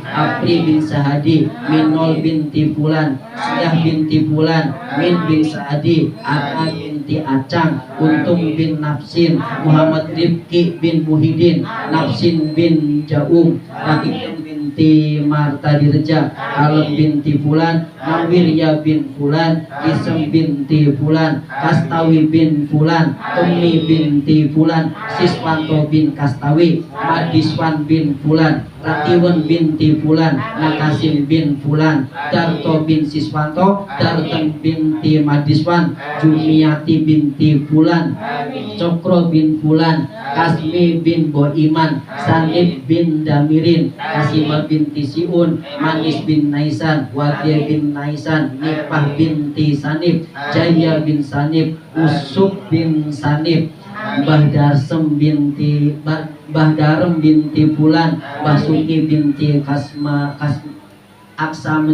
Apri bin Sahadi, Minol binti Fulan, Siyah binti Fulan, Min bin Saadi, Ata binti Acang, Untung bin Nafsin, Muhammad Rifki bin Muhyiddin, Nafsin bin Jaum, Rakikin binti Marta Dirja, Alam binti Fulan, Nawirya bin Fulan, Isem binti Fulan, Kastawi bin Fulan, Umi binti Fulan, Siswanto bin Kastawi, Madiswan bin Fulan, Ratiwan binti Fulan, Nakasim bin Fulan, Darto bin Siswanto, Darten binti Madiswan, Jumiati binti Fulan, Cokro bin Fulan, Kasmi bin Boiman, Sanib bin Damirin, Kasimah binti Siun, Manis bin Naisan, Wadia bin Naisan, Nipah binti Sanib, Jaya bin Sanib, Usuk bin Sanib, Bahdarem binti Fulan, Basuki binti Aksam